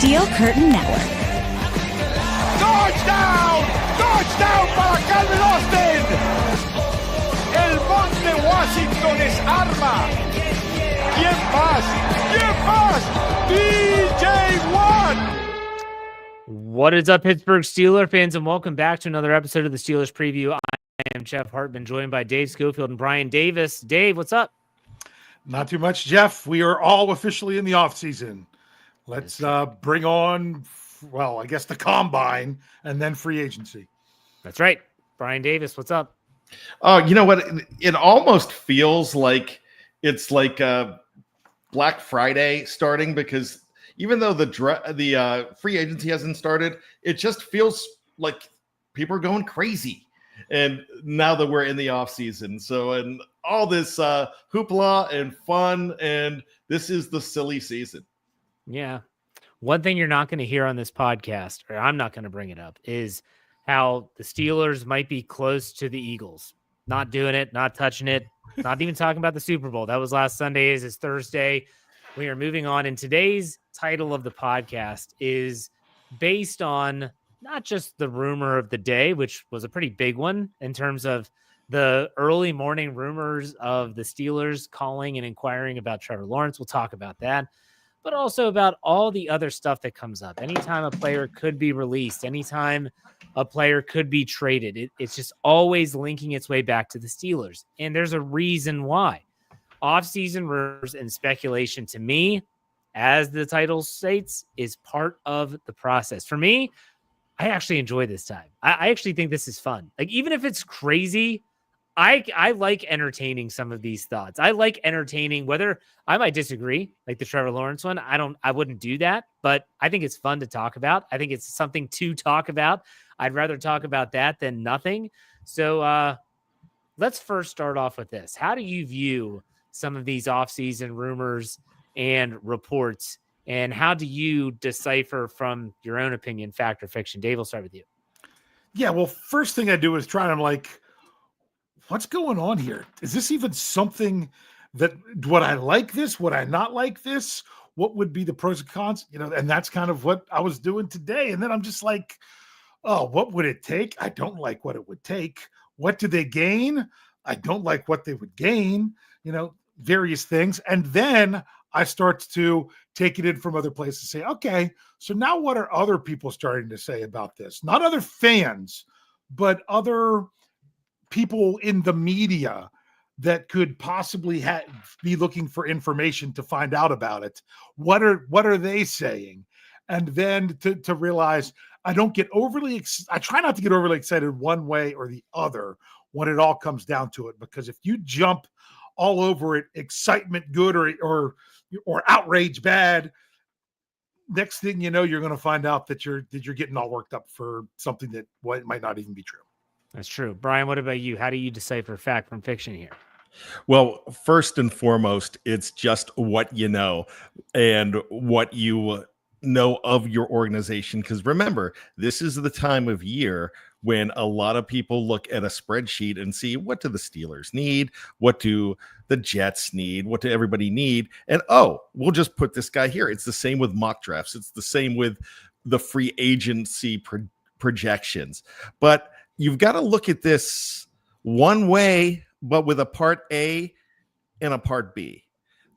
Steel Curtain Network. Touchdown! Touchdown para Calvin Austin! El Monte Washington es arma. ¿Quién más? ¿Quién más? DJ Watt! What is up, Pittsburgh Steelers fans, and welcome back to another episode of the Steelers Preview. I am Jeff Hartman, joined by Dave Schofield and Bryan Davis. Dave, what's up? Not too much, Jeff. We are all officially in the offseason. Let's bring on, well, I guess the combine and then free agency. That's right. Bryan Davis, what's up? Oh, you know what? It almost feels like it's like Black Friday starting, because even though the free agency hasn't started, it just feels like people are going crazy. And now that we're in the off season, so and all this hoopla and fun, and this is the silly season. Yeah. One thing you're not going to hear on this podcast, or I'm not going to bring it up, is how the Steelers might be close to the Eagles. Not doing it, not touching it, not even talking about the Super Bowl. That was last Sunday. This is Thursday. We are moving on. And today's title of the podcast is based on not just the rumor of the day, which was a pretty big one in terms of the early morning rumors of the Steelers calling and inquiring about Trevor Lawrence. We'll talk about that, but also about all the other stuff that comes up. Anytime a player could be released, anytime a player could be traded, it's just always linking its way back to the Steelers. And there's a reason why. Offseason rumors and speculation, to me, as the title states, is part of the process. For me, I actually enjoy this time. I actually think this is fun. Like, even if it's crazy, I like entertaining some of these thoughts. I like entertaining, whether I might disagree, like the Trevor Lawrence one. I wouldn't do that, but I think it's fun to talk about. I think it's something to talk about. I'd rather talk about that than nothing. So let's first start off with this. How do you view some of these offseason rumors and reports, and how do you decipher from your own opinion, fact or fiction? Dave, we'll start with you. Yeah, well, first thing I do is try, and I'm like, what's going on here? Is this even something that, would I like this? Would I not like this? What would be the pros and cons? You know, and that's kind of what I was doing today. And then I'm just like, oh, what would it take? I don't like what it would take. What do they gain? I don't like what they would gain, you know, various things. And then I start to take it in from other places, say, okay, so now what are other people starting to say about this? Not other fans, but other people in the media that could possibly be looking for information to find out about it. What are they saying? And then to realize I don't get I try not to get overly excited one way or the other when it all comes down to it, because if you jump all over it, excitement good or outrage bad, next thing you know, you're going to find out that you're getting all worked up for something that might not even be true. That's true. Bryan, what about you? How do you decipher fact from fiction here? Well, first and foremost, it's just what you know and what you know of your organization. Because remember, this is the time of year when a lot of people look at a spreadsheet and see, what do the Steelers need? What do the Jets need? What do everybody need? And, oh, we'll just put this guy here. It's the same with mock drafts. It's the same with the free agency projections. But you've got to look at this one way, but with a part A and a part B.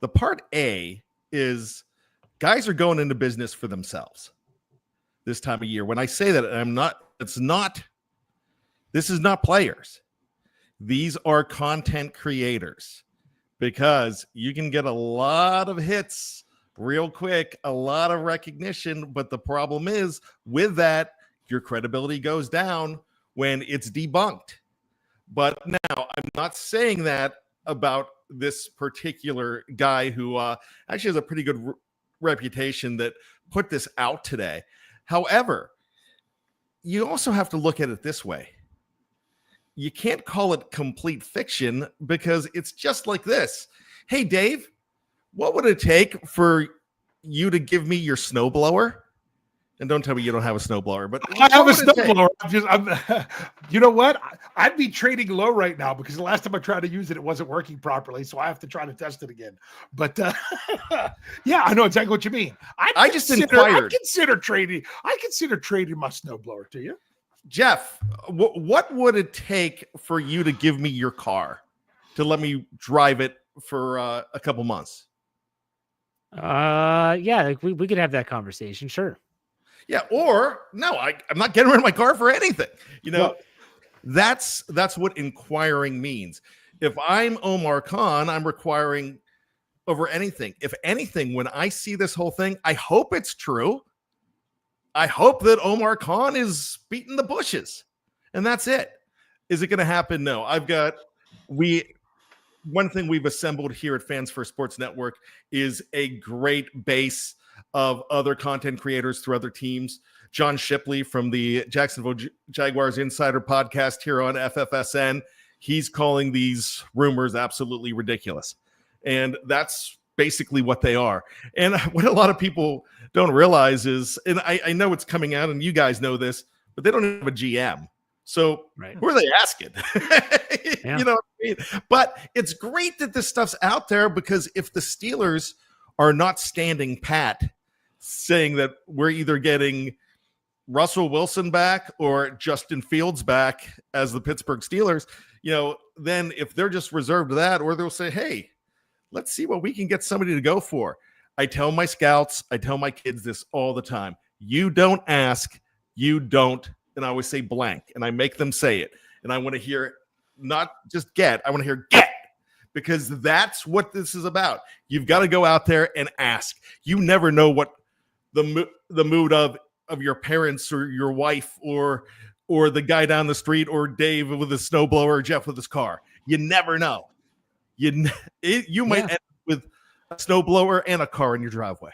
The part A is guys are going into business for themselves this time of year. When I say that, this is not players. These are content creators, because you can get a lot of hits real quick, a lot of recognition. But the problem is with that, your credibility goes down when it's debunked. But now I'm not saying that about this particular guy who actually has a pretty good reputation that put this out today. However, you also have to look at it this way. You can't call it complete fiction, because it's just like this. Hey, Dave, what would it take for you to give me your snowblower? And don't tell me you don't have a snowblower, but I have a snowblower. You know what? I'd be trading low right now because the last time I tried to use it, it wasn't working properly. So I have to try to test it again. But yeah, I know exactly what you mean. I consider trading my snowblower to you. Jeff, what would it take for you to give me your car to let me drive it for a couple months? Yeah, like we could have that conversation. Sure. Yeah, or no, I'm not getting rid of my car for anything. You know, that's what inquiring means. If I'm Omar Khan, I'm requiring over anything. If anything, when I see this whole thing, I hope it's true. I hope that Omar Khan is beating the bushes, and that's it. Is it going to happen? No. One thing we've assembled here at Fans for Sports Network is a great base of other content creators through other teams. John Shipley from the Jacksonville Jaguars Insider podcast here on FFSN. He's calling these rumors absolutely ridiculous. And that's basically what they are. And what a lot of people don't realize is, and I know it's coming out and you guys know this, but they don't have a GM. So who are they asking? Yeah. You know what I mean? But it's great that this stuff's out there, because if the Steelers are not standing pat saying that we're either getting Russell Wilson back or Justin Fields back as the Pittsburgh Steelers, you know, then if they're just reserved to that, or they'll say, hey, let's see what we can get somebody to go for. I tell my scouts, I tell my kids this all the time. You don't ask, you don't. And I always say blank, and I make them say it. And I want to hear not just get, I want to hear get, because that's what this is about. You've got to go out there and ask. You never know what the mood of your parents or your wife or the guy down the street or Dave with a snowblower or Jeff with his car. You never know. You might end up with a snowblower and a car in your driveway.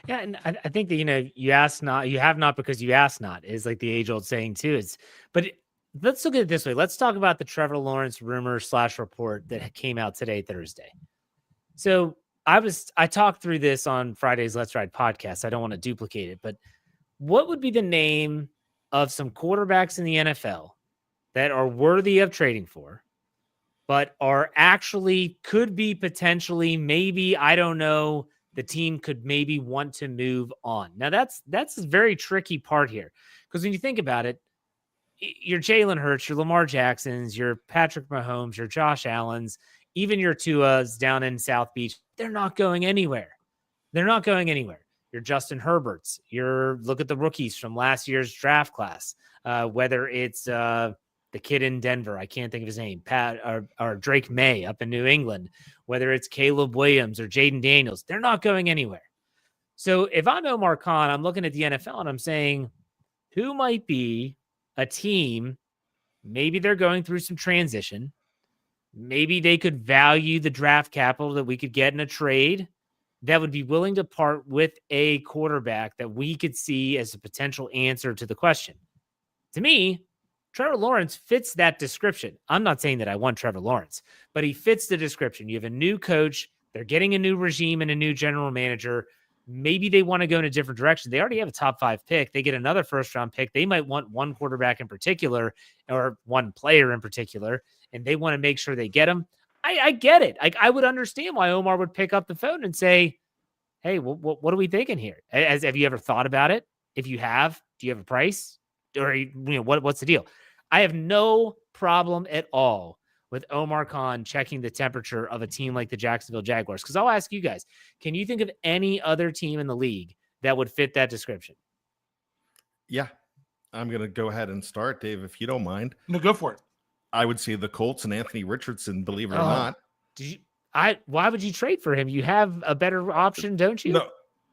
Yeah, and I think that, you ask not, you have not because you ask not is like the age-old saying too. Let's look at it this way. Let's talk about the Trevor Lawrence rumor / report that came out today, Thursday. So I talked through this on Friday's Let's Ride podcast. I don't want to duplicate it, but what would be the name of some quarterbacks in the NFL that are worthy of trading for, but are actually could be potentially, maybe, I don't know, the team could maybe want to move on. Now that's a very tricky part here, because when you think about it, your Jalen Hurts, your Lamar Jacksons, your Patrick Mahomes, your Josh Allens, even your Tuas down in South Beach, they're not going anywhere. They're not going anywhere. Your Justin Herberts, look at the rookies from last year's draft class, whether it's the kid in Denver, I can't think of his name, or Drake May up in New England, whether it's Caleb Williams or Jaden Daniels, they're not going anywhere. So if I'm Omar Khan, I'm looking at the NFL and I'm saying, who might be a team, maybe they're going through some transition, maybe they could value the draft capital that we could get in a trade that would be willing to part with a quarterback that we could see as a potential answer to the question. To me, Trevor Lawrence fits that description. I'm not saying that I want Trevor Lawrence, but he fits the description. You have a new coach. They're getting a new regime and a new general manager. Maybe they want to go in a different direction. They already have a top 5 pick. They get another first-round pick. They might want one quarterback in particular or one player in particular, and they want to make sure they get him. I get it. I would understand why Omar would pick up the phone and say, hey, what are we thinking here? Have you ever thought about it? If you have, do you have a price? Or what's the deal? I have no problem at all with Omar Khan checking the temperature of a team like the Jacksonville Jaguars. Because I'll ask you guys, can you think of any other team in the league that would fit that description? Yeah, I'm going to go ahead and start, Dave, if you don't mind. No, go for it. I would say the Colts and Anthony Richardson, believe it or not. Why would you trade for him? You have a better option, don't you? No.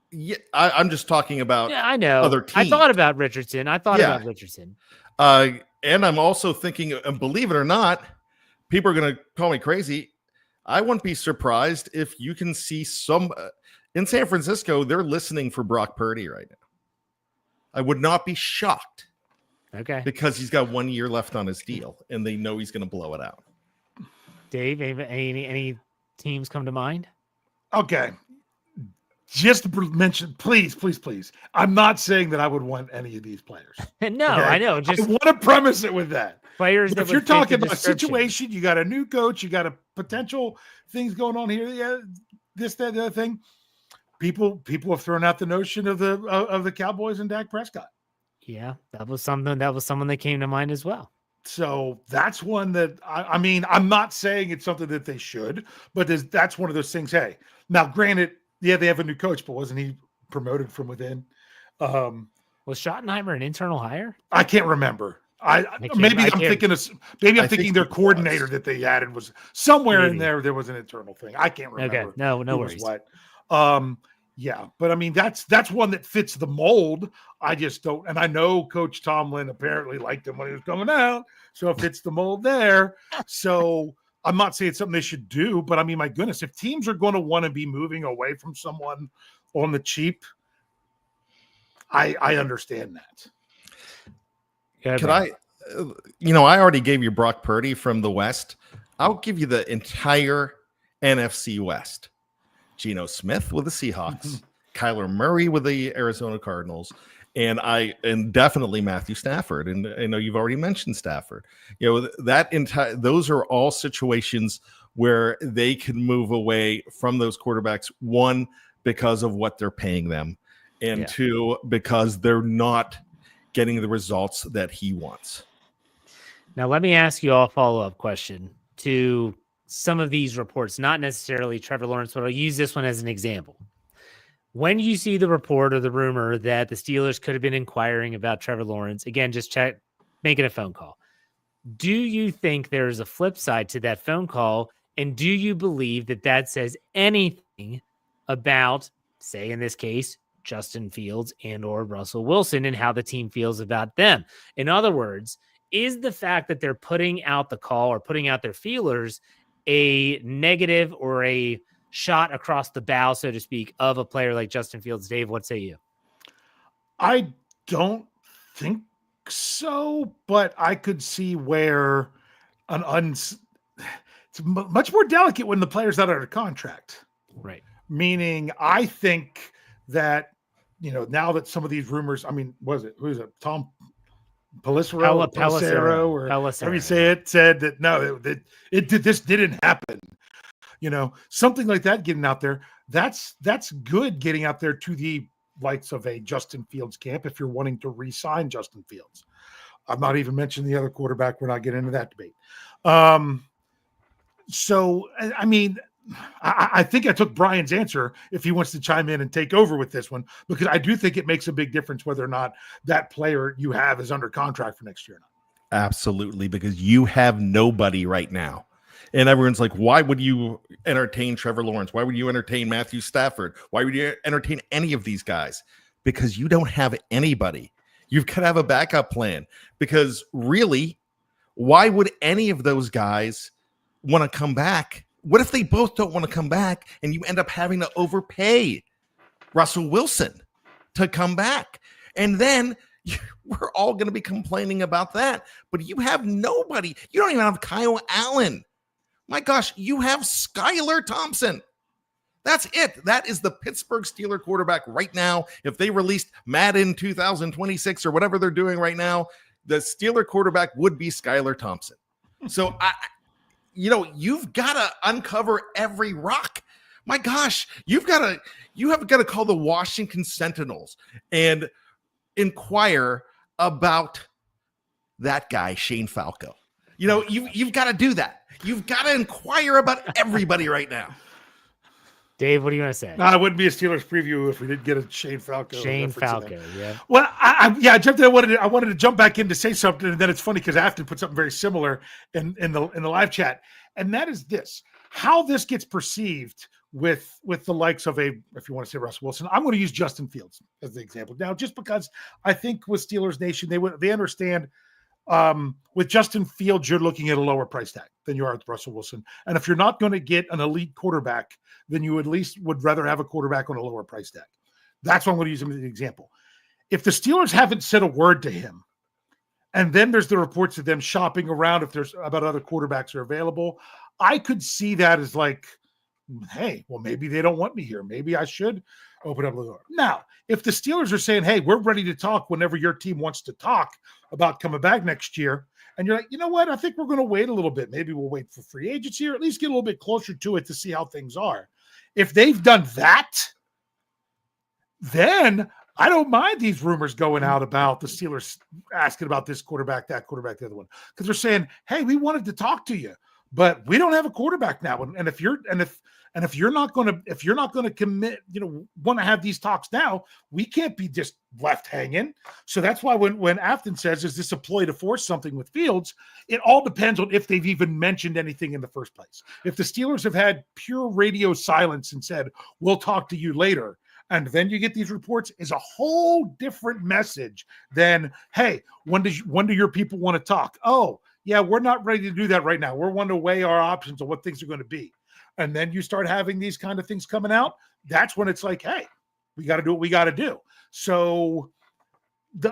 Yeah, I'm just talking about I know. Other teams. I thought about Richardson. And I'm also thinking, and believe it or not, people are going to call me crazy. I wouldn't be surprised if you can see some in San Francisco, they're listening for Brock Purdy right now. I would not be shocked. Okay. Because he's got 1 year left on his deal and they know he's going to blow it out. Dave, any teams come to mind? Okay. just to mention, please. I'm not saying that I would want any of these players. No, Okay? I know. Just I want to premise it with that. players But that if you're would fit the talking about a description. situation, you got a new coach, you got a potential things going on here, yeah, this, that, the other thing. People have thrown out the notion of the Cowboys and Dak Prescott. Yeah, that was someone that came to mind as well. So that's one that I mean, I'm not saying it's something that they should, but that's one of those things. Hey, now granted, yeah, they have a new coach, but wasn't he promoted from within? Was Schottenheimer an internal hire? I can't remember. I'm thinking their coordinator that they added was somewhere in there. There was an internal thing. I can't remember. Okay, no worries. What? Yeah, but I mean that's one that fits the mold. I just don't, and I know Coach Tomlin apparently liked him when he was coming out, so it fits the mold there. So I'm not saying it's something they should do, but I mean, my goodness, if teams are going to want to be moving away from someone on the cheap, I understand that. Could I, I already gave you Brock Purdy from the West. I'll give you the entire NFC West. Geno Smith with the Seahawks, Kyler Murray with the Arizona Cardinals, and definitely Matthew Stafford. And I know you've already mentioned Stafford. Those are all situations where they can move away from those quarterbacks. One, because of what they're paying them, and two, because they're not getting the results that he wants. Now, let me ask you all a follow-up question to some of these reports, not necessarily Trevor Lawrence, but I'll use this one as an example. When you see the report or the rumor that the Steelers could have been inquiring about Trevor Lawrence, again, just making a phone call. Do you think there's a flip side to that phone call? And do you believe that says anything about, say in this case, Justin Fields and or Russell Wilson and how the team feels about them? In other words, is the fact that they're putting out the call or putting out their feelers a negative or a shot across the bow, so to speak, of a player like Justin Fields? Dave, what say you? I don't think so, but I could see where it's much more delicate when the player's not under contract. Right. Meaning, I think that, now that some of these rumors, I mean, who is it? Tom Pelissero, or however you say it, said that no, this didn't happen. Something like that getting out there. That's good getting out there to the likes of a Justin Fields camp if you're wanting to re-sign Justin Fields. I'm not even mentioning the other quarterback. We're not getting into that debate. So I mean, I think I took Bryan's answer if he wants to chime in and take over with this one, because I do think it makes a big difference whether or not that player you have is under contract for next year or not. Absolutely, because you have nobody right now. And everyone's like, why would you entertain Trevor Lawrence? Why would you entertain Matthew Stafford? Why would you entertain any of these guys? Because you don't have anybody. You've got to have a backup plan, because really, why would any of those guys want to come back? What if they both don't want to come back and you end up having to overpay Russell Wilson to come back? And then we're all going to be complaining about that. But you have nobody. You don't even have Kyle Allen. My gosh, you have Skylar Thompson. That's it. That is the Pittsburgh Steelers quarterback right now. If they released Madden 2026 or whatever they're doing right now, the Steelers quarterback would be Skylar Thompson. So you've got to uncover every rock. My gosh, you have got to call the Washington Sentinels and inquire about that guy, Shane Falco. You've got to do that. You've got to inquire about everybody right now. Dave, what do you want to say? No, it wouldn't be a Steelers preview if we didn't get a Shane Falco. Yeah. Well, I jumped in. I wanted to jump back in to say something, and then it's funny because Afton put something very similar in the live chat, and that is this: how this gets perceived with the likes of if you want to say Russell Wilson, I'm going to use Justin Fields as the example now, just because I think with Steelers Nation they understand. With Justin Fields, you're looking at a lower price tag than you are with Russell Wilson. And if you're not going to get an elite quarterback, then you at least would rather have a quarterback on a lower price tag. That's why I'm going to use him as an example. If the Steelers haven't said a word to him, and then there's the reports of them shopping around if there's about other quarterbacks are available, I could see that as like, hey, well, maybe they don't want me here. Maybe I should Open up the door. Now, if the Steelers are saying, hey, we're ready to talk whenever your team wants to talk about coming back next year, and you're like, you know what? I think we're going to wait a little bit. Maybe we'll wait for free agency or at least get a little bit closer to it to see how things are. If they've done that, then I don't mind these rumors going out about the Steelers asking about this quarterback, that quarterback, the other one, because they're saying, hey, we wanted to talk to you, but we don't have a quarterback now. And if you're not going to commit, want to have these talks now, we can't be just left hanging. So that's why when Afton says, is this a ploy to force something with Fields? It all depends on if they've even mentioned anything in the first place. If the Steelers have had pure radio silence and said, we'll talk to you later, and then you get these reports, is a whole different message than, hey, when do your people want to talk? Oh, yeah, we're not ready to do that right now. We're wanting to weigh our options on what things are going to be. And then you start having these kind of things coming out. That's when it's like, hey, we got to do what we got to do. So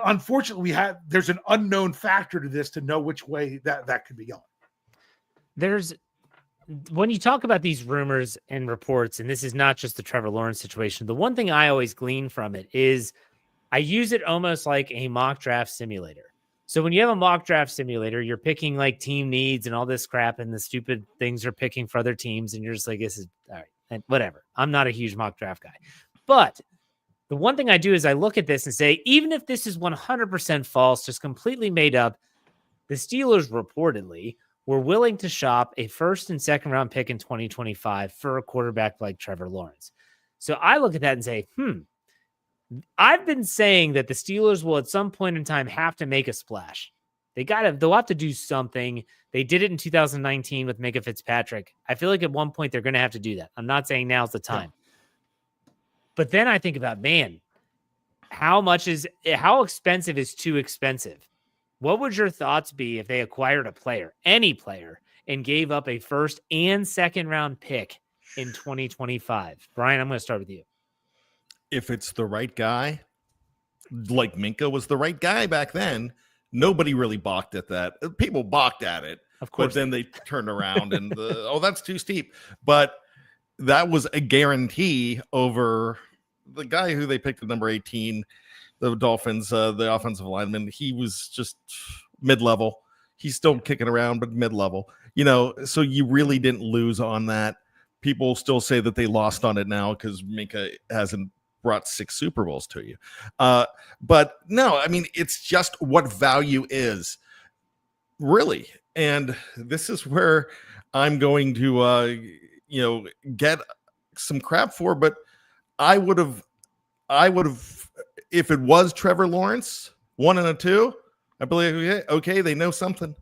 unfortunately, there's an unknown factor to this to know which way that could be going. When you talk about these rumors and reports, and this is not just the Trevor Lawrence situation, the one thing I always glean from it is I use it almost like a mock draft simulator. So when you have a mock draft simulator, you're picking like team needs and all this crap, and the stupid things are picking for other teams, and you're just like, this is all right, and whatever. I'm not a huge mock draft guy. But the one thing I do is I look at this and say, even if this is 100% false, just completely made up, the Steelers reportedly were willing to shop a first and second round pick in 2025 for a quarterback like Trevor Lawrence. So I look at that and say, I've been saying that the Steelers will at some point in time have to make a splash. They'll have to do something. They did it in 2019 with Minka Fitzpatrick. I feel like at one point they're going to have to do that. I'm not saying now's the time. But then I think about, man, how expensive is too expensive? What would your thoughts be if they acquired a player, any player, and gave up a first and second round pick in 2025? Bryan, I'm going to start with you. If it's the right guy, like Minka was the right guy back then, nobody really balked at that. People balked at it, of course, but then they turned around and, that's too steep. But that was a guarantee over the guy who they picked at number 18, the Dolphins, the offensive lineman. He was just mid-level. He's still kicking around, but mid-level. So you really didn't lose on that. People still say that they lost on it now because Minka hasn't brought 6 Super Bowls to you. But no, I mean, it's just what value is, really. And this is where I'm going to, get some crap for. But I would have, if it was Trevor Lawrence, 1 and a 2, I believe, okay, they know something.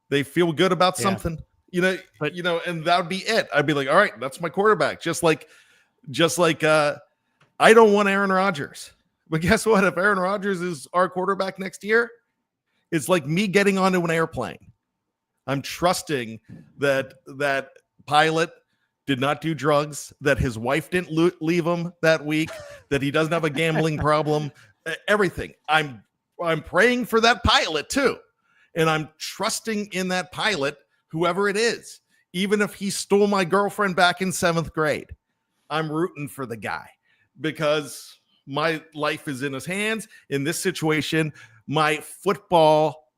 They feel good about something, and that would be it. I'd be like, all right, that's my quarterback. Just like I don't want Aaron Rodgers, but guess what? If Aaron Rodgers is our quarterback next year, it's like me getting onto an airplane. I'm trusting that pilot did not do drugs, that his wife didn't leave him that week, that he doesn't have a gambling problem, everything. I'm praying for that pilot too. And I'm trusting in that pilot, whoever it is, even if he stole my girlfriend back in 7th grade. I'm rooting for the guy because my life is in his hands. In this situation, my football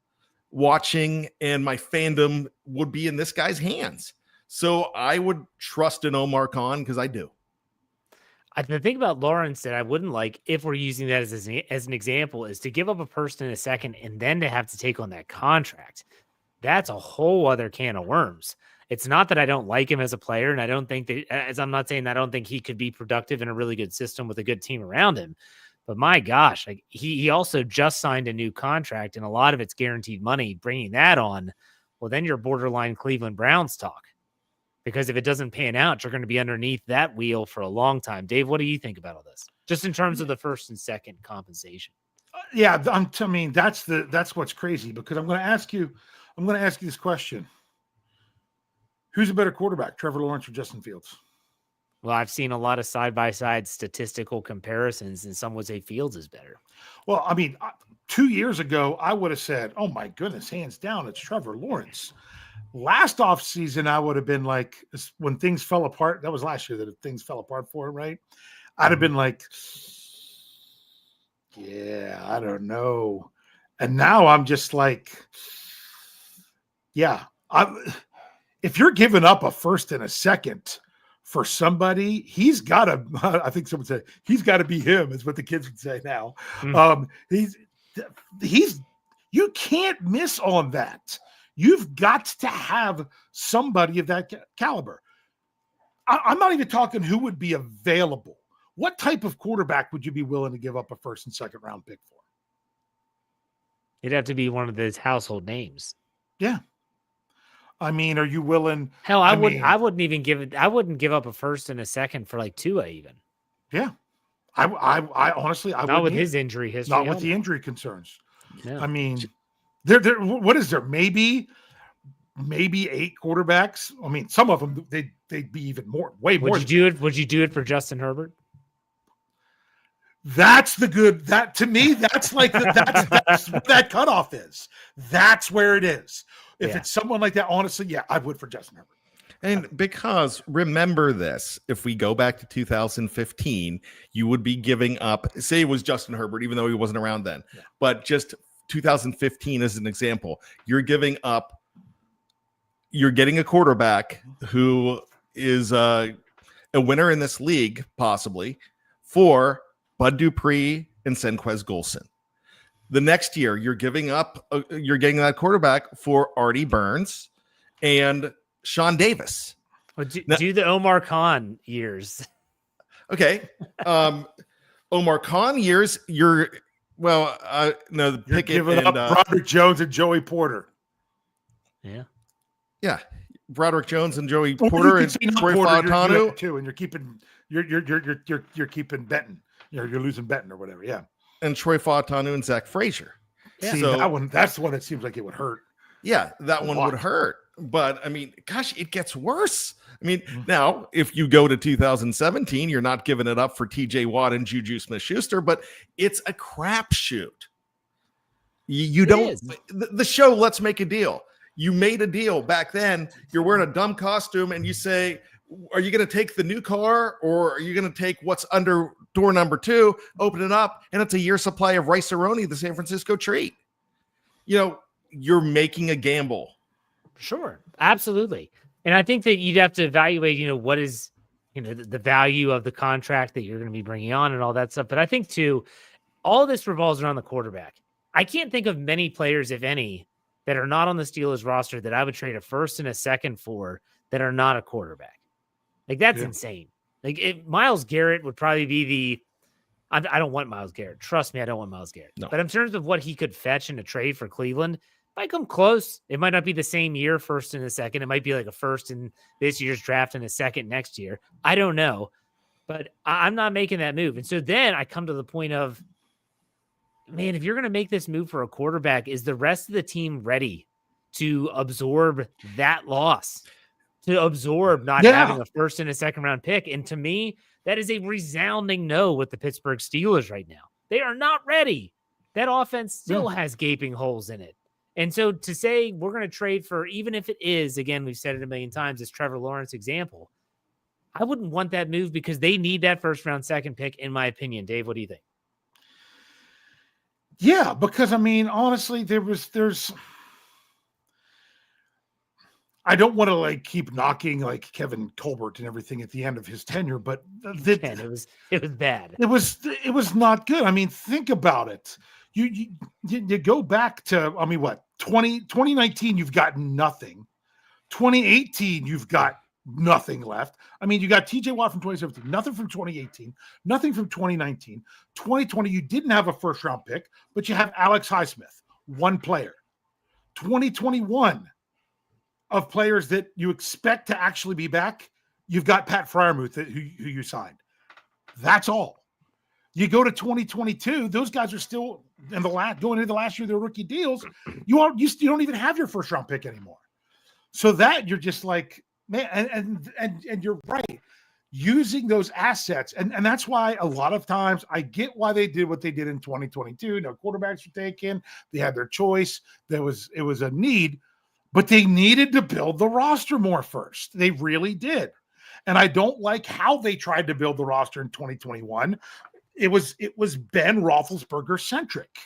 watching and my fandom would be in this guy's hands. So I would trust in Omar Khan because I do. The thing about Lawrence that I wouldn't like, if we're using that as an example, is to give up a person in a second and then to have to take on that contract. That's a whole other can of worms. It's not that I don't like him as a player, and I don't think that, as I'm not saying that I don't think he could be productive in a really good system with a good team around him. But my gosh, like he also just signed a new contract, and a lot of it's guaranteed money. Bringing that on, well, then you're borderline Cleveland Browns talk. Because if it doesn't pan out, you're going to be underneath that wheel for a long time. Dave, what do you think about all this? Just in terms of the first and second compensation. That's what's crazy, because I'm going to ask you this question. Who's a better quarterback, Trevor Lawrence or Justin Fields? Well, I've seen a lot of side-by-side statistical comparisons, and some would say Fields is better. Well, I mean, 2 years ago, I would have said, oh my goodness, hands down, it's Trevor Lawrence. Last offseason, I would have been like, when things fell apart, that was last year that things fell apart for him, right? I'd have been like, yeah, I don't know. And now I'm just like, yeah, if you're giving up a first and a second for somebody, he's got to, I think someone said, he's got to be him, is what the kids would say now. He's, you can't miss on that. You've got to have somebody of that caliber. I'm not even talking who would be available. What type of quarterback would you be willing to give up a first and second round pick for? It'd have to be one of those household names. Yeah. I mean, are you willing? Hell, I wouldn't even give it. I wouldn't give up a first and a second for like Tua even. Yeah. I honestly, I not with his injury history. Not with the injury concerns. No. I mean, there. What is there? Maybe 8 quarterbacks. I mean, some of them they'd be even more, way more. Would you do it for Justin Herbert? That's the good. That to me, that's like that's what that cutoff is. That's where it is. If it's someone like that, honestly, yeah, I would for Justin Herbert. And because remember this, if we go back to 2015, you would be giving up, say it was Justin Herbert, even though he wasn't around then, but just 2015 as an example, you're getting a quarterback who is a winner in this league, possibly, for Bud Dupree and Senquez Golson. The next year, you're getting that quarterback for Artie Burns and Sean Davis. Well, do the Omar Khan years. Okay. Omar Khan years, you're giving up Broderick Jones and Joey Porter. Yeah. Yeah. Broderick Jones and Joey Porter and Troy Fautanu too, and you're keeping Benton. You're losing Benton or whatever. Yeah. And Troy Fautanu and Zach Frazier. Yeah. See, that's the one that seems like it would hurt. Yeah, that one would hurt. But I mean, gosh, it gets worse. I mean, now if you go to 2017, you're not giving it up for TJ Watt and Juju Smith-Schuster, but it's a crapshoot. You don't. The show, let's make a deal. You made a deal back then. You're wearing a dumb costume, and you say, "Are you going to take the new car, or are you going to take what's under door number 2? Open it up, and it's a year supply of Rice-A-Roni, the San Francisco treat." You're making a gamble. Sure, absolutely. And I think that you'd have to evaluate, what is, the value of the contract that you're going to be bringing on and all that stuff. But I think too, all this revolves around the quarterback. I can't think of many players, if any, that are not on the Steelers roster that I would trade a first and a second for that are not a quarterback. Like, that's insane. Like, Myles Garrett would probably be I don't want Myles Garrett. Trust me, I don't want Myles Garrett. No. But in terms of what he could fetch in a trade for Cleveland, might come close. It might not be the same year, first and a second. It might be like a first in this year's draft and a second next year. I don't know. But I'm not making that move. And so then I come to the point of, man, if you're going to make this move for a quarterback, is the rest of the team ready to absorb that loss? To absorb not having a first and a second round pick? And to me, that is a resounding no with the Pittsburgh Steelers right now. They are not ready. That offense still has gaping holes in it. And so to say we're going to trade for, even if it is, again, we've said it a million times, this Trevor Lawrence example, I wouldn't want that move because they need that first round second pick, in my opinion. Dave, what do you think? Yeah, because I mean, honestly, there's I don't want to keep knocking Kevin Colbert and everything at the end of his tenure, but it was bad. It was not good. I mean, think about it. You go back to, 2019, you've got nothing. 2018, you've got nothing left. I mean, you got TJ Watt from 2017, nothing from 2018, nothing from 2019. 2020, you didn't have a first round pick, but you have Alex Highsmith, one player. 2021, of players that you expect to actually be back, you've got Pat Freiermuth who you signed. That's all. You go to 2022, those guys are still going into the last year of their rookie deals. You don't even have your first round pick anymore. So that you're just like, man, and you're right. Using those assets, and that's why a lot of times I get why they did what they did in 2022. No quarterbacks were taken. They had their choice. It was a need, but they needed to build the roster more first. They really did. And I don't like how they tried to build the roster in 2021. It was Ben Roethlisberger centric.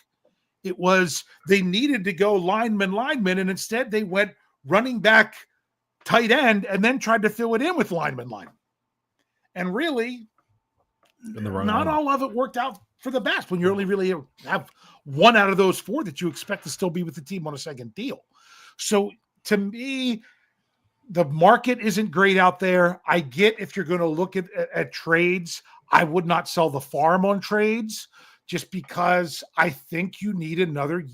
It was they needed to go lineman, and instead they went running back, tight end, and then tried to fill it in with lineman. And really, not all of it worked out for the best when you only really have one out of those four that you expect to still be with the team on a second deal. So to me, the market isn't great out there. I get if you're going to look at trades, I would not sell the farm on trades just because I think you need another.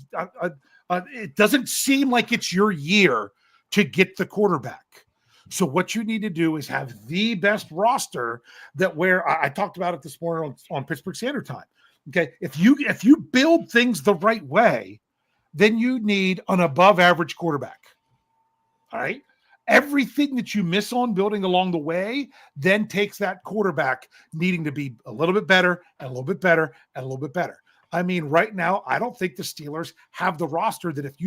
It doesn't seem like it's your year to get the quarterback. So what you need to do is have the best roster that where I talked about it this morning on Pittsburgh Standard Time. Okay. If you build things the right way, then you need an above average quarterback. All right. Everything that you miss on building along the way then takes that quarterback needing to be a little bit better and a little bit better and a little bit better. I mean, right now, I don't think the Steelers have the roster that if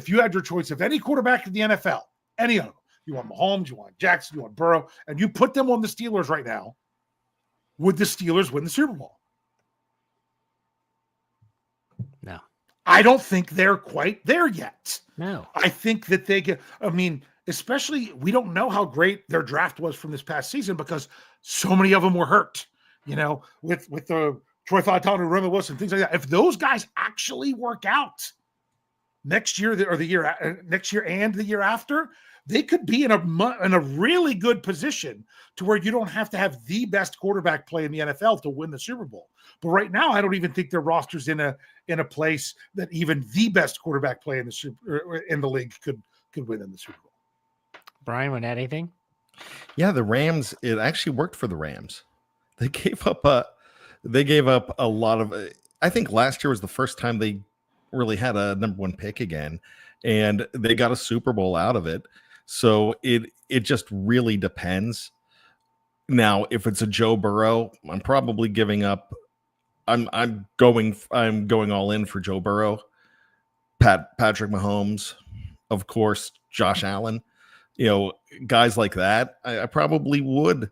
you had your choice of any quarterback in the NFL, any of them, you want Mahomes, you want Jackson, you want Burrow, and you put them on the Steelers right now, would the Steelers win the Super Bowl? No. I don't think they're quite there yet. No. I think that especially we don't know how great their draft was from this past season because so many of them were hurt, with the Troy Fautanu, Roman Wilson, things like that. If those guys actually work out next year or next year and the year after, they could be in a really good position to where you don't have to have the best quarterback play in the NFL to win the Super Bowl. But right now, I don't even think their roster's in a place that even the best quarterback play in the league could win in the Super Bowl. Brian, want to add anything? Yeah, the Rams. It actually worked for the Rams. They gave up a lot of. I think last year was the first time they really had a number one pick again, and they got a Super Bowl out of it. So it just really depends. Now, if it's a Joe Burrow, I'm probably giving up. I'm going all in for Joe Burrow, Patrick Mahomes, of course, Josh Allen. Guys like that, I probably would,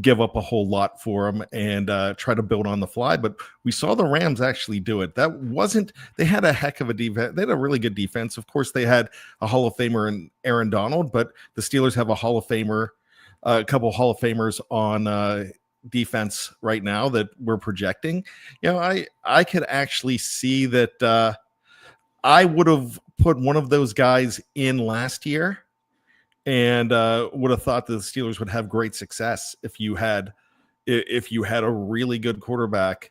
give up a whole lot for them and try to build on the fly. But we saw the Rams actually do it. They had a heck of a defense. They had a really good defense. Of course, they had a Hall of Famer in Aaron Donald, but the Steelers have a Hall of Famer, a couple of Hall of Famers on defense right now that we're projecting. I could actually see that I would have put one of those guys in last year and would have thought that the Steelers would have great success if you had a really good quarterback.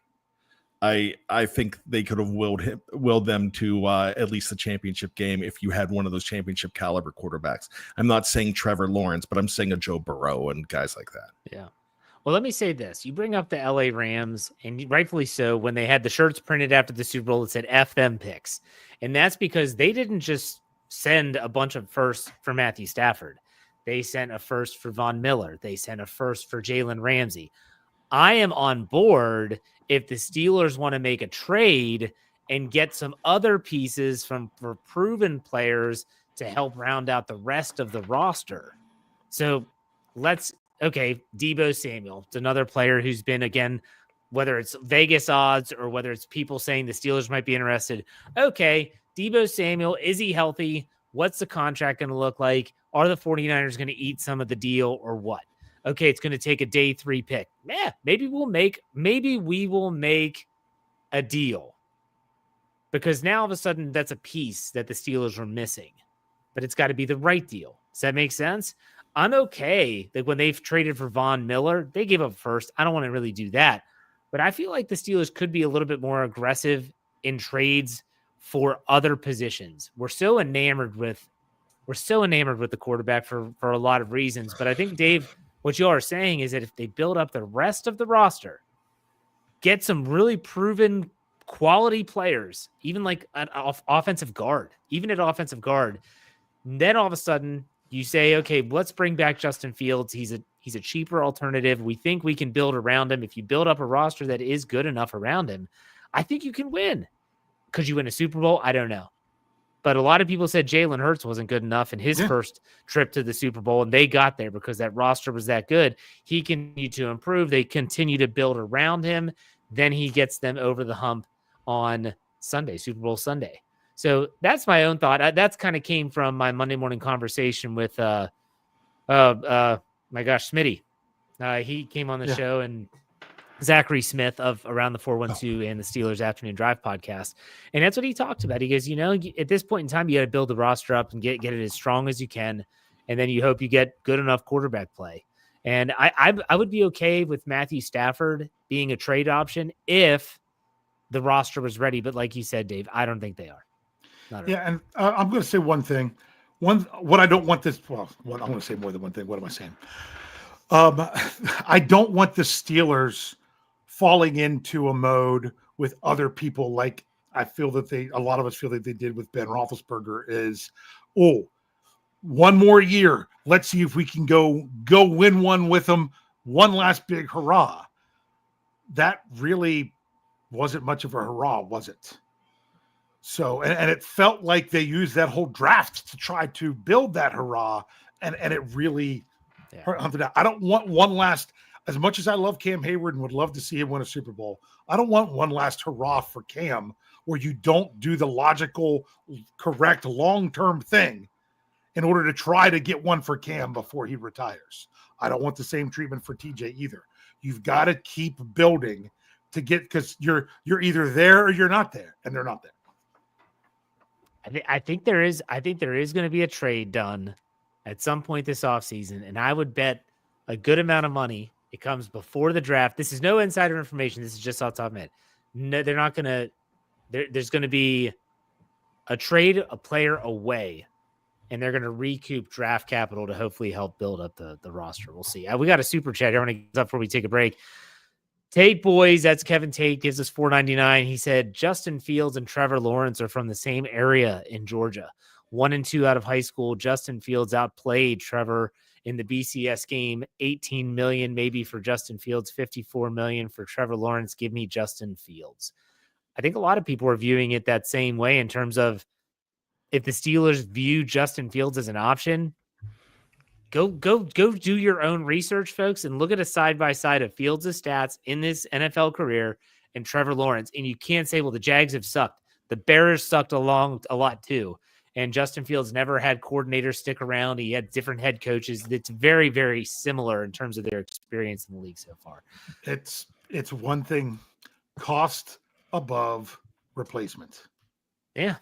I think they could have willed them to at least the championship game if you had one of those championship caliber quarterbacks. I'm not saying Trevor Lawrence, but I'm saying a Joe Burrow and guys like that. Yeah. Well, let me say this. You bring up the LA Rams, and rightfully so, when they had the shirts printed after the Super Bowl that said F them picks. And that's because they didn't just send a bunch of firsts for Matthew Stafford. They sent a first for Von Miller. They sent a first for Jalen Ramsey. I am on board if the Steelers want to make a trade and get some other pieces for proven players to help round out the rest of the roster. So Deebo Samuel, it's another player who's been, again, whether it's Vegas odds or whether it's people saying the Steelers might be interested. Okay, Deebo Samuel, is he healthy? What's the contract going to look like? Are the 49ers going to eat some of the deal or what? Okay, it's going to take a day 3 pick. Yeah, maybe we will make a deal. Because now all of a sudden that's a piece that the Steelers were missing. But it's got to be the right deal. Does that make sense? I'm okay that when they've traded for Von Miller, they gave up first. I don't want to really do that. But I feel like the Steelers could be a little bit more aggressive in trades for other positions. We're so enamored with the quarterback for a lot of reasons. But I think, Dave, what you are saying is that if they build up the rest of the roster, get some really proven quality players, even like an offensive guard, then all of a sudden you say, okay, let's bring back Justin Fields. He's a cheaper alternative. We think we can build around him. If you build up a roster that is good enough around him, I think you can win. Could you win a Super Bowl? I don't know. But a lot of people said Jalen Hurts wasn't good enough in his first trip to the Super Bowl, and they got there because that roster was that good. He continued to improve. They continue to build around him. Then he gets them over the hump on Sunday, Super Bowl Sunday. So that's my own thought. That's kind of came from my Monday morning conversation with, my gosh, Smitty. He came on the show, and Zachary Smith of Around the 412 and the Steelers Afternoon Drive podcast. And that's what he talked about. He goes, at this point in time, you got to build the roster up and get it as strong as you can. And then you hope you get good enough quarterback play. And I would be okay with Matthew Stafford being a trade option if the roster was ready. But like you said, Dave, I don't think they are. And I'm going to say one thing. What I don't want this, I'm going to say more than one thing. What am I saying? I don't want the Steelers falling into a mode with other people like I feel that a lot of us feel that they did with Ben Roethlisberger is, one more year. Let's see if we can go win one with them. One last big hurrah. That really wasn't much of a hurrah, was it? So, and it felt like they used that whole draft to try to build that hurrah, and it really hurt. I don't want one last, as much as I love Cam Hayward and would love to see him win a Super Bowl, I don't want one last hurrah for Cam where you don't do the logical, correct long-term thing in order to try to get one for Cam before he retires. I don't want the same treatment for TJ either. You've got to keep building to get, because you're either there or you're not there, and they're not there. I think there is going to be a trade done at some point this offseason, and I would bet a good amount of money it comes before the draft. This is no insider information. This is just off the top of my head. No, they're not going to – there's going to be a trade a player away, and they're going to recoup draft capital to hopefully help build up the roster. We'll see. We got a super chat. Everyone gets up before we take a break. Tate Boys, that's Kevin Tate, gives us $4.99. He said Justin Fields and Trevor Lawrence are from the same area in Georgia. 1 and 2 out of high school. Justin Fields outplayed Trevor in the BCS game. 18 million maybe for Justin Fields, 54 million for Trevor Lawrence. Give me Justin Fields. I think a lot of people are viewing it that same way in terms of if the Steelers view Justin Fields as an option. Go do your own research, folks, and look at a side-by-side of Fields' stats in this NFL career and Trevor Lawrence. And you can't say, well, the Jags have sucked. The Bears sucked a lot too. And Justin Fields never had coordinators stick around. He had different head coaches. It's very, very similar in terms of their experience in the league so far. It's one thing, cost above replacement. Yeah.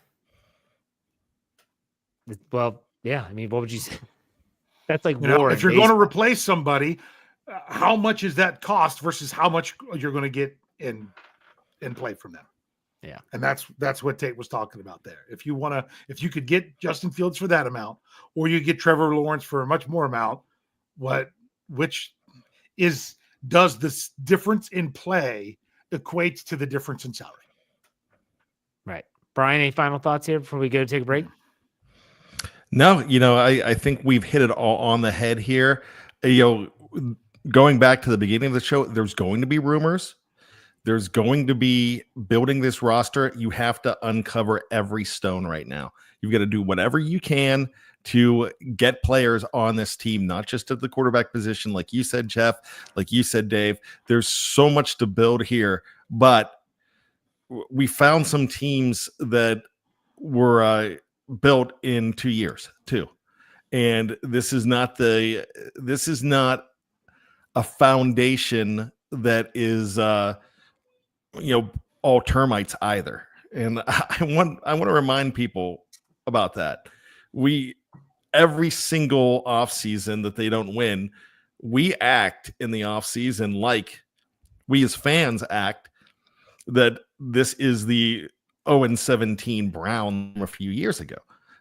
Well, yeah. I mean, what would you say? That's like war. If you're going to replace somebody, how much is that cost versus how much you're going to get in play from them? Yeah. And that's what Tate was talking about there. If you could get Justin Fields for that amount, or you get Trevor Lawrence for a much more amount, does this difference in play equate to the difference in salary? Right. Bryan, any final thoughts here before we go take a break? No, I think we've hit it all on the head here. Going back to the beginning of the show, there's going to be rumors. There's going to be building this roster. You have to uncover every stone right now. You've got to do whatever you can to get players on this team, not just at the quarterback position, like you said, Jeff, like you said, Dave. There's so much to build here, but we found some teams that were built in 2 years too. And this is not a foundation that is, all termites either. And I want to remind people about that. Every single offseason that they don't win, we act in the offseason like we as fans act that this is the 0-17 Brown from a few years ago,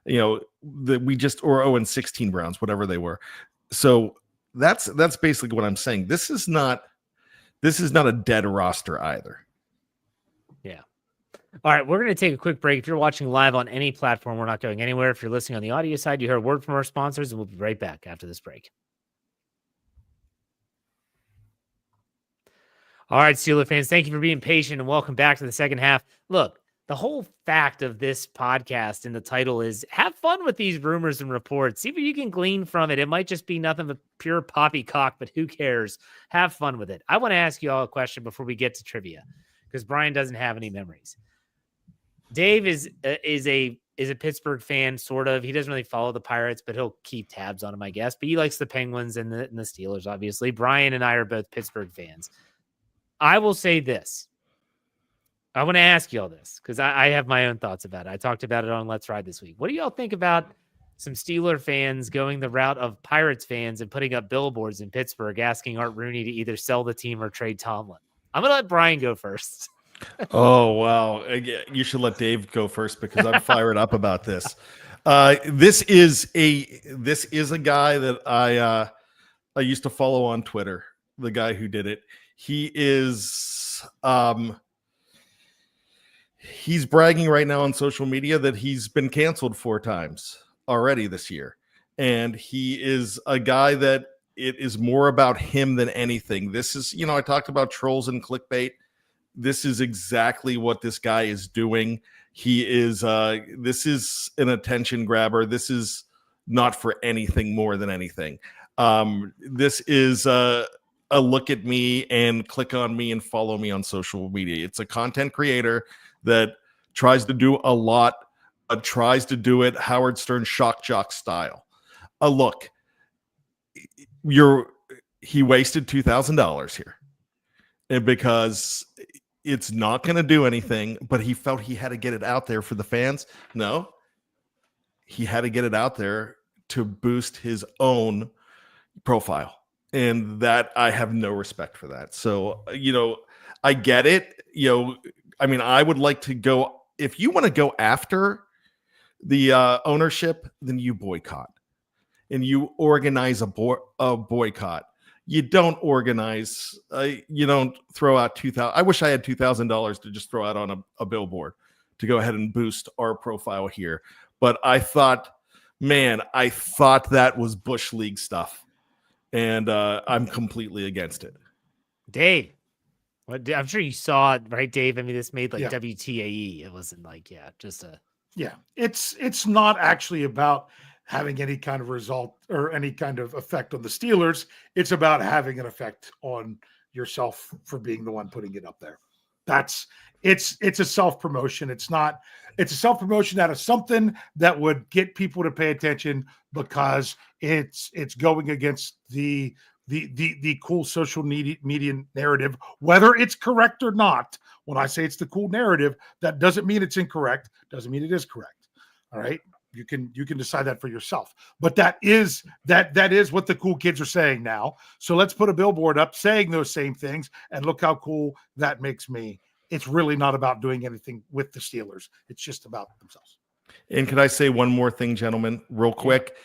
or 0-16 Browns, whatever they were. So that's basically what I'm saying. This is not a dead roster either. Yeah. All right, we're going to take a quick break. If you're watching live on any platform, we're not going anywhere. If you're listening on the audio side, you heard a word from our sponsors, and we'll be right back after this break. All right, Steeler fans, thank you for being patient, and welcome back to the second half. Look, the whole fact of this podcast in the title is have fun with these rumors and reports. See what you can glean from it. It might just be nothing but pure poppycock, but who cares? Have fun with it. I want to ask you all a question before we get to trivia, because Bryan doesn't have any memories. Dave is a Pittsburgh fan, sort of. He doesn't really follow the Pirates, but he'll keep tabs on them, I guess. But he likes the Penguins and the Steelers, obviously. Bryan and I are both Pittsburgh fans. I will say this. I want to ask you all this because I have my own thoughts about it. I talked about it on Let's Ride this week. What do y'all think about some Steeler fans going the route of Pirates fans and putting up billboards in Pittsburgh asking Art Rooney to either sell the team or trade Tomlin? I'm going to let Bryan go first. Oh, wow. You should let Dave go first because I'm fired up about this. This is a guy that I used to follow on Twitter, the guy who did it. He is he's bragging right now on social media that he's been canceled 4 times already this year. And he is a guy that it is more about him than anything. This is, I talked about trolls and clickbait. This is exactly what this guy is doing. He is, this is an attention grabber. This is not for anything more than anything. This is a look at me and click on me and follow me on social media. It's a content creator that tries to do a lot, tries to do it Howard Stern shock jock style. Look, he wasted $2,000 here, and because it's not going to do anything, but he felt he had to get it out there for the fans. No, he had to get it out there to boost his own profile. And that I have no respect for that. So, I get it. I would like to go, if you want to go after the ownership, then you boycott and you organize a boycott. You don't organize, you don't throw out $2,000. I wish I had $2,000 to just throw out on a billboard to go ahead and boost our profile here. But I thought that was Bush League stuff. And I'm completely against it. Dave, I'm sure you saw it, right, Dave? I mean, this made WTAE. It wasn't like, it's not actually about having any kind of result or any kind of effect on the Steelers. It's about having an effect on yourself for being the one putting it up there. It's a self-promotion. It's a self-promotion out of something that would get people to pay attention because it's going against the cool social media narrative, whether it's correct or not. When I say it's the cool narrative, that doesn't mean it's incorrect. Doesn't mean it is correct. All right. You can decide that for yourself, but that is what the cool kids are saying now. So let's put a billboard up saying those same things and look how cool that makes me. It's really not about doing anything with the Steelers. It's just about themselves. And can I say one more thing, gentlemen, real quick? Yeah.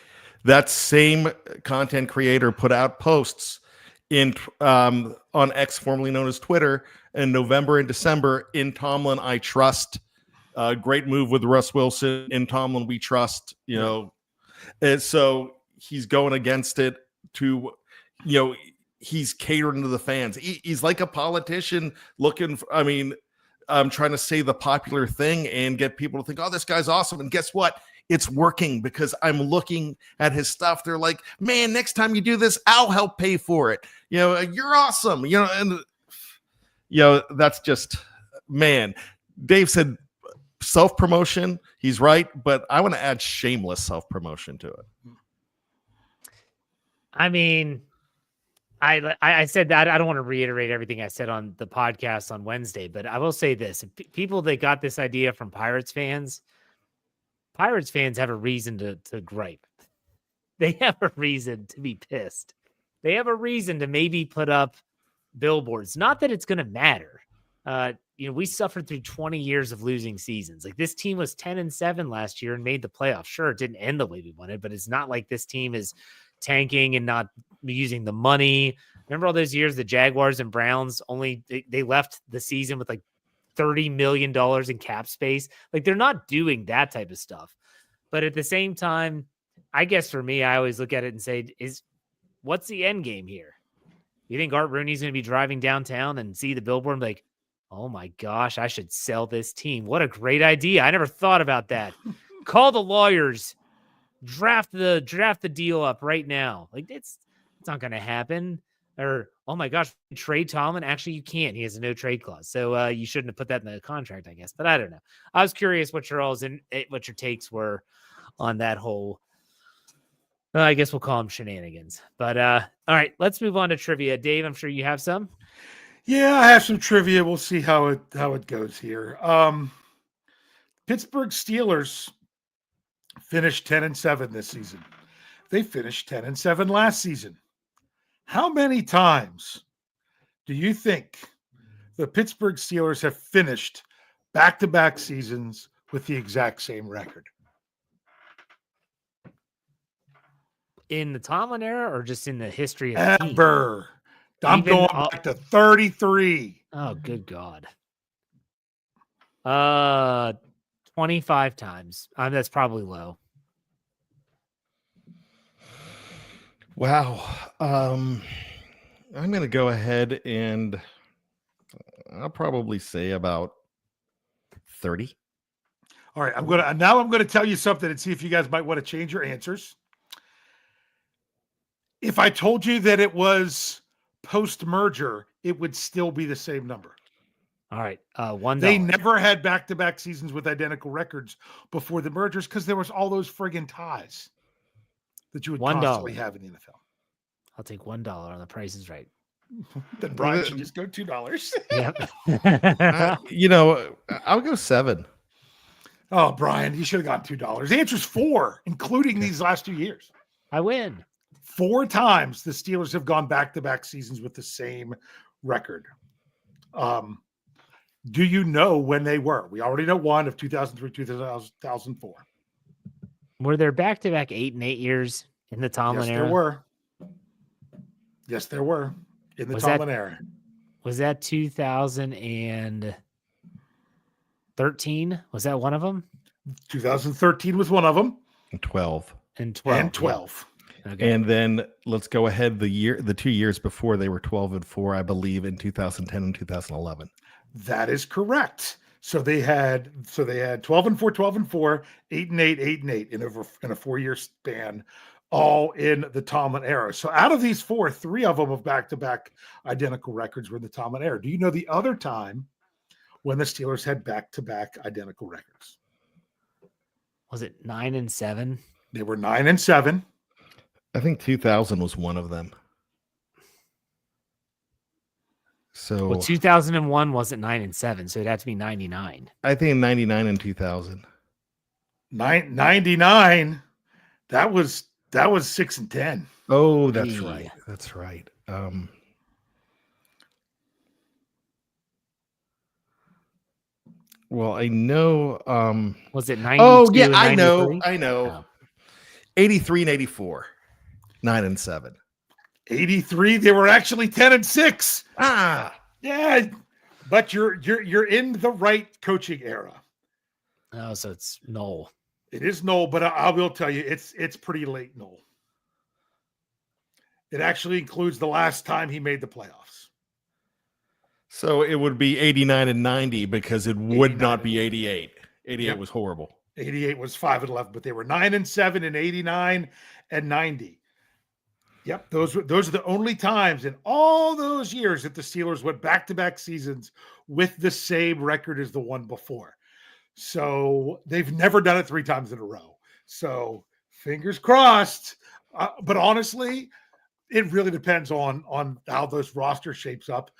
That same content creator put out posts on X, formerly known as Twitter, in November and December. In Tomlin, I trust. Great move with Russ Wilson. In Tomlin, we trust. And so he's going against it to, he's catering to the fans. He's like a politician looking for, I'm trying to say the popular thing and get people to think, oh, this guy's awesome. And guess what? It's working because I'm looking at his stuff. They're like, man, next time you do this, I'll help pay for it. You're awesome. And that's just, man. Dave said self-promotion. He's right. But I want to add shameless self-promotion to it. I said that. I don't want to reiterate everything I said on the podcast on Wednesday, but I will say this. People that got this idea from Pirates fans have a reason to gripe. They have a reason to be pissed. They have a reason to maybe put up billboards. Not that it's going to matter. We suffered through 20 years of losing seasons. Like, this team was 10-7 last year and made the playoffs. Sure, it didn't end the way we wanted, but it's not like this team is tanking and not using the money. Remember all those years the Jaguars and Browns they left the season with like $30 million in cap space? Like, they're not doing that type of stuff. But at the same time, I guess for me, I always look at it and say, what's the end game here? You think Art Rooney's going to be driving downtown and see the billboard and be like, Oh my gosh, I should sell this team. What a great idea. I never thought about that. Call the lawyers. Draft the deal up right now. Like it's not going to happen. Or oh my gosh, trade Tomlin. Actually, you can't. He has a no trade clause, so you shouldn't have put that in the contract, I guess. But I don't know. I was curious what your takes were on that whole. I guess we'll call them shenanigans. But all right, let's move on to trivia. Dave, I'm sure you have some. Yeah, I have some trivia. We'll see how it goes here. Pittsburgh Steelers finished 10-7 this season. They finished 10-7 last season. How many times do you think the Pittsburgh Steelers have finished back-to-back seasons with the exact same record? In the Tomlin era or just in the history of the team? Ever. I'm going back to 33. Oh, good God. 25 times. That's probably low. Wow. I'm going to go ahead and I'll probably say about 30. All right, I'm going to tell you something and see if you guys might want to change your answers. If I told you that it was post-merger, it would still be the same number. All right, $1. They never had back-to-back seasons with identical records before the mergers because there was all those friggin' ties that you would constantly have in the NFL. I'll take $1 on The Price is Right. Then Bryan should just go $2. Yep. I'll go 7. Oh, Bryan, you should have gone $2. The answer's 4, including these last 2 years. I win. 4 times the Steelers have gone back-to-back seasons with the same record. Do you know when they were? We already know one of 2003, 2004. Were there back-to-back 8 and 8 years in the Tomlin era? Yes, there were in the Tomlin era. Was that 2013? Was that one of them? 2013 was one of them. 12. And 12. Okay. And then let's go ahead the 2 years before they were 12-4, I believe, in 2010 and 2011. That is correct. So they had 12-4, 12-4, 8-8, 8-8 in a 4-year span, all in the Tomlin era. So out of these 4, 3 of them of back-to-back identical records were in the Tomlin era. Do you know the other time when the Steelers had back-to-back identical records? Was it 9-7? They were 9-7. I think 2000 was one of them. So 2001 wasn't 9-7, so it'd have to be 99. I think 99 and 2000. 99. That was 6-10. Oh, that's right. That's right. Well, I know. Was it 92? Oh, yeah, I 93? know. Oh. 83 and 84. 9-7. 83, they were actually 10-6. Yeah, but you're in the right coaching era. Oh, so it's Noel. It is Noel, but I will tell you, it's pretty late Noel. It actually includes the last time he made the playoffs. So it would be 89 and 90 because it would not be 88. 88 was horrible. 88 was 5-11, but they were 9-7 in 89 and 90. Yep, those are the only times in all those years that the Steelers went back-to-back seasons with the same record as the one before. So they've never done it 3 times in a row. So fingers crossed. But honestly, it really depends on how this roster shapes up.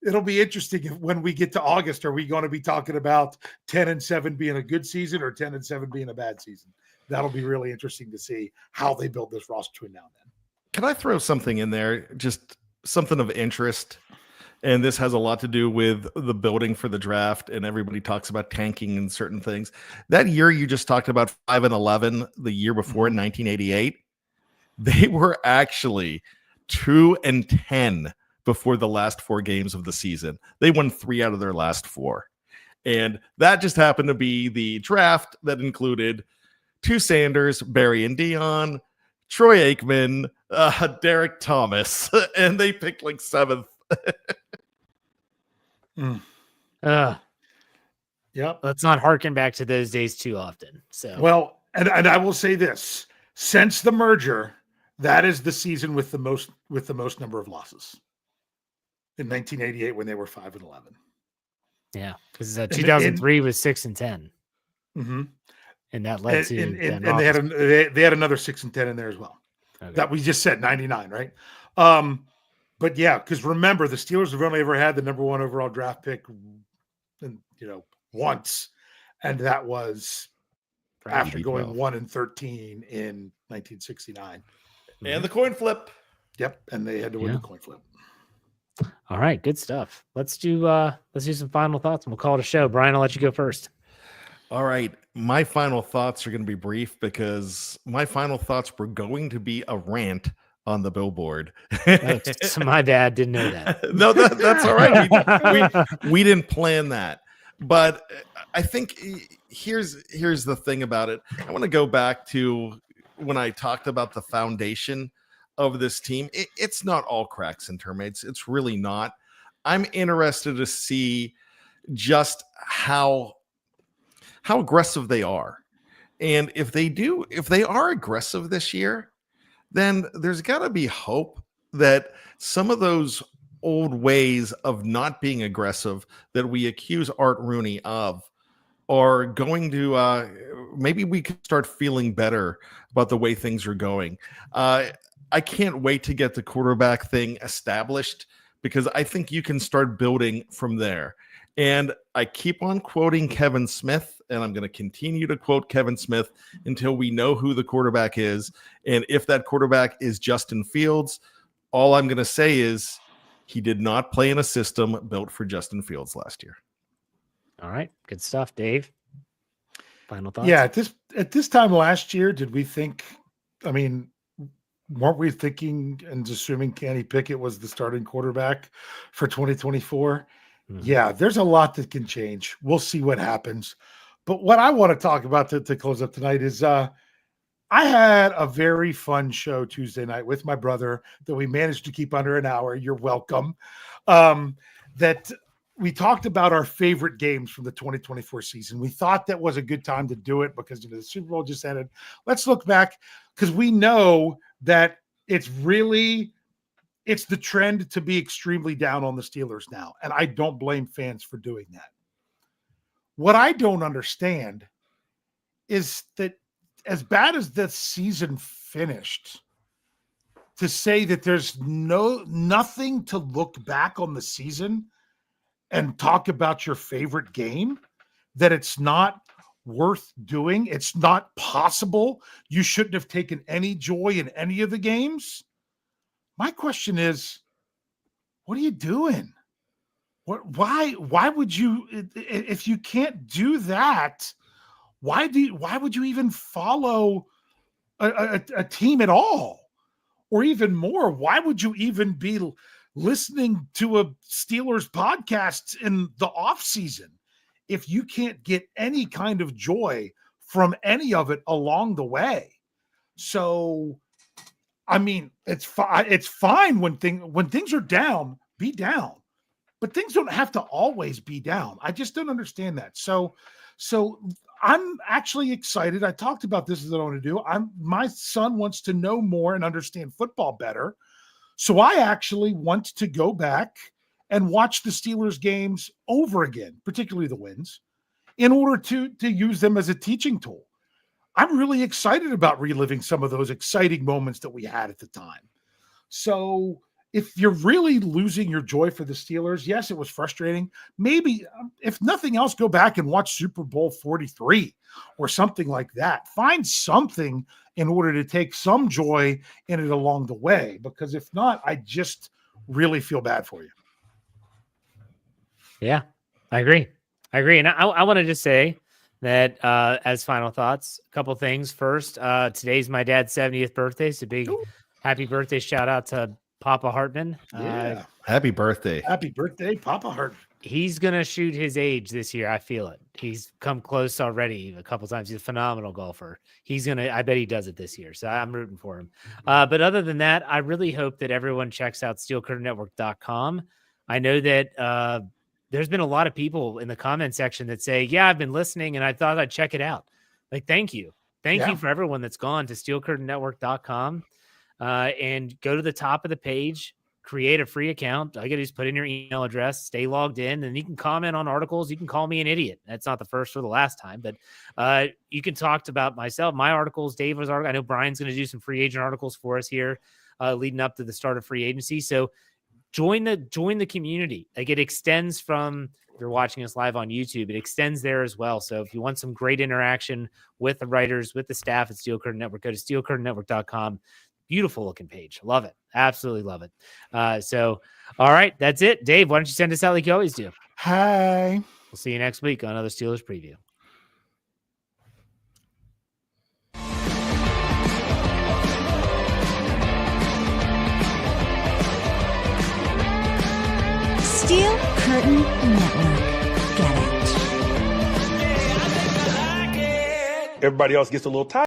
It'll be interesting when we get to August. Are we going to be talking about 10-7 being a good season or 10-7 being a bad season? That'll be really interesting to see how they build this roster between now and then. Can I throw something in there? Just something of interest. And this has a lot to do with the building for the draft. And everybody talks about tanking and certain things. That year you just talked about 5-11, the year before in 1988, they were actually 2-10 before the last 4 games of the season. They won 3 out of their last 4. And that just happened to be the draft that included 2 Sanders, Barry and Dion, Troy Aikman, Derek Thomas, and they picked like 7th. Yep. Let's not harken back to those days too often. So, Well, and I will say this: since the merger, that is the season with the most number of losses. In 1988, when they were 5-11. yeah, because 2003 was 6-10, mm-hmm. and that led to and they had another 6-10 in there as well. Okay. That we just said 99, right? But yeah, because remember, the Steelers have only ever had the number 1 overall draft pick, and once, and that was after going 1-13 in 1969, and the coin flip. Yep, and they had to win the coin flip. All right, good stuff. Let's do some final thoughts, and we'll call it a show. Bryan, I'll let you go first. All right, my final thoughts are going to be brief because my final thoughts were going to be a rant on the billboard. So my bad, didn't know that. No, that's all right. We didn't plan that, but I think here's the thing about it. I want to go back to when I talked about the foundation of this team. It's not all cracks and termites. It's really not. I'm interested to see just how aggressive they are. And if they are aggressive this year, then there's got to be hope that some of those old ways of not being aggressive that we accuse Art Rooney of are going to maybe we could start feeling better about the way things are going. I can't wait to get the quarterback thing established because I think you can start building from there. And I keep on quoting Kevin Smith, and I'm going to continue to quote Kevin Smith until we know who the quarterback is. And if that quarterback is Justin Fields, all I'm going to say is he did not play in a system built for Justin Fields last year. All right, good stuff, Dave. Final thoughts? Yeah, at this time last year, did we think, weren't we thinking and assuming Kenny Pickett was the starting quarterback for 2024? Mm-hmm. Yeah, there's a lot that can change. We'll see what happens. But what I want to talk about to close up tonight is I had a very fun show Tuesday night with my brother that we managed to keep under an hour. You're welcome. That we talked about our favorite games from the 2024 season. We thought that was a good time to do it because the Super Bowl just ended. Let's look back because we know that it's the trend to be extremely down on the Steelers now. And I don't blame fans for doing that. What I don't understand is that as bad as the season finished, to say that there's nothing to look back on the season and talk about your favorite game, that it's not worth doing. It's not possible. You shouldn't have taken any joy in any of the games. My question is, what are you doing? Why would you, if you can't do that, why would you even follow a team at all? Or even more, why would you even be listening to a Steelers podcast in the offseason if you can't get any kind of joy from any of it along the way? So, it's fine when things are down, be down, but things don't have to always be down. I just don't understand that. So I'm actually excited. I talked about this as I want to do. My son wants to know more and understand football better. So I actually want to go back and watch the Steelers games over again, particularly the wins, in order to use them as a teaching tool. I'm really excited about reliving some of those exciting moments that we had at the time. So if you're really losing your joy for the Steelers, yes, it was frustrating. Maybe, if nothing else, go back and watch Super Bowl 43 or something like that. Find something in order to take some joy in it along the way, because if not, I just really feel bad for you. Yeah, I agree. And I want to just say that as final thoughts, a couple things. First, today's my dad's 70th birthday. So big happy birthday shout out to Papa Hartman. Yeah. Happy birthday. Happy birthday, Papa Hartman. He's going to shoot his age this year. I feel it. He's come close already a couple times. He's a phenomenal golfer. I bet he does it this year. So I'm rooting for him. But other than that, I really hope that everyone checks out steelcurtainnetwork.com. I know that there's been a lot of people in the comment section that say, yeah, I've been listening and I thought I'd check it out. Like, thank you. Thank you for everyone that's gone to steelcurtainnetwork.com and go to the top of the page, create a free account. All you got to do is put in your email address, stay logged in, and you can comment on articles. You can call me an idiot. That's not the first or the last time, but you can talk about myself, my articles, David's article. I know Brian's going to do some free agent articles for us here leading up to the start of free agency. So join the community. Like, it extends from, if you're watching us live on YouTube, it extends there as well. So if you want some great interaction with the writers, with the staff at Steel Curtain Network, go to steelcurtainnetwork.com. Beautiful looking page. Love it. Absolutely love it. So, all right, that's it. Dave, why don't you send us out like you always do? Hi. We'll see you next week on another Steelers preview. Steel Curtain Network. Get it. Everybody else gets a little tired.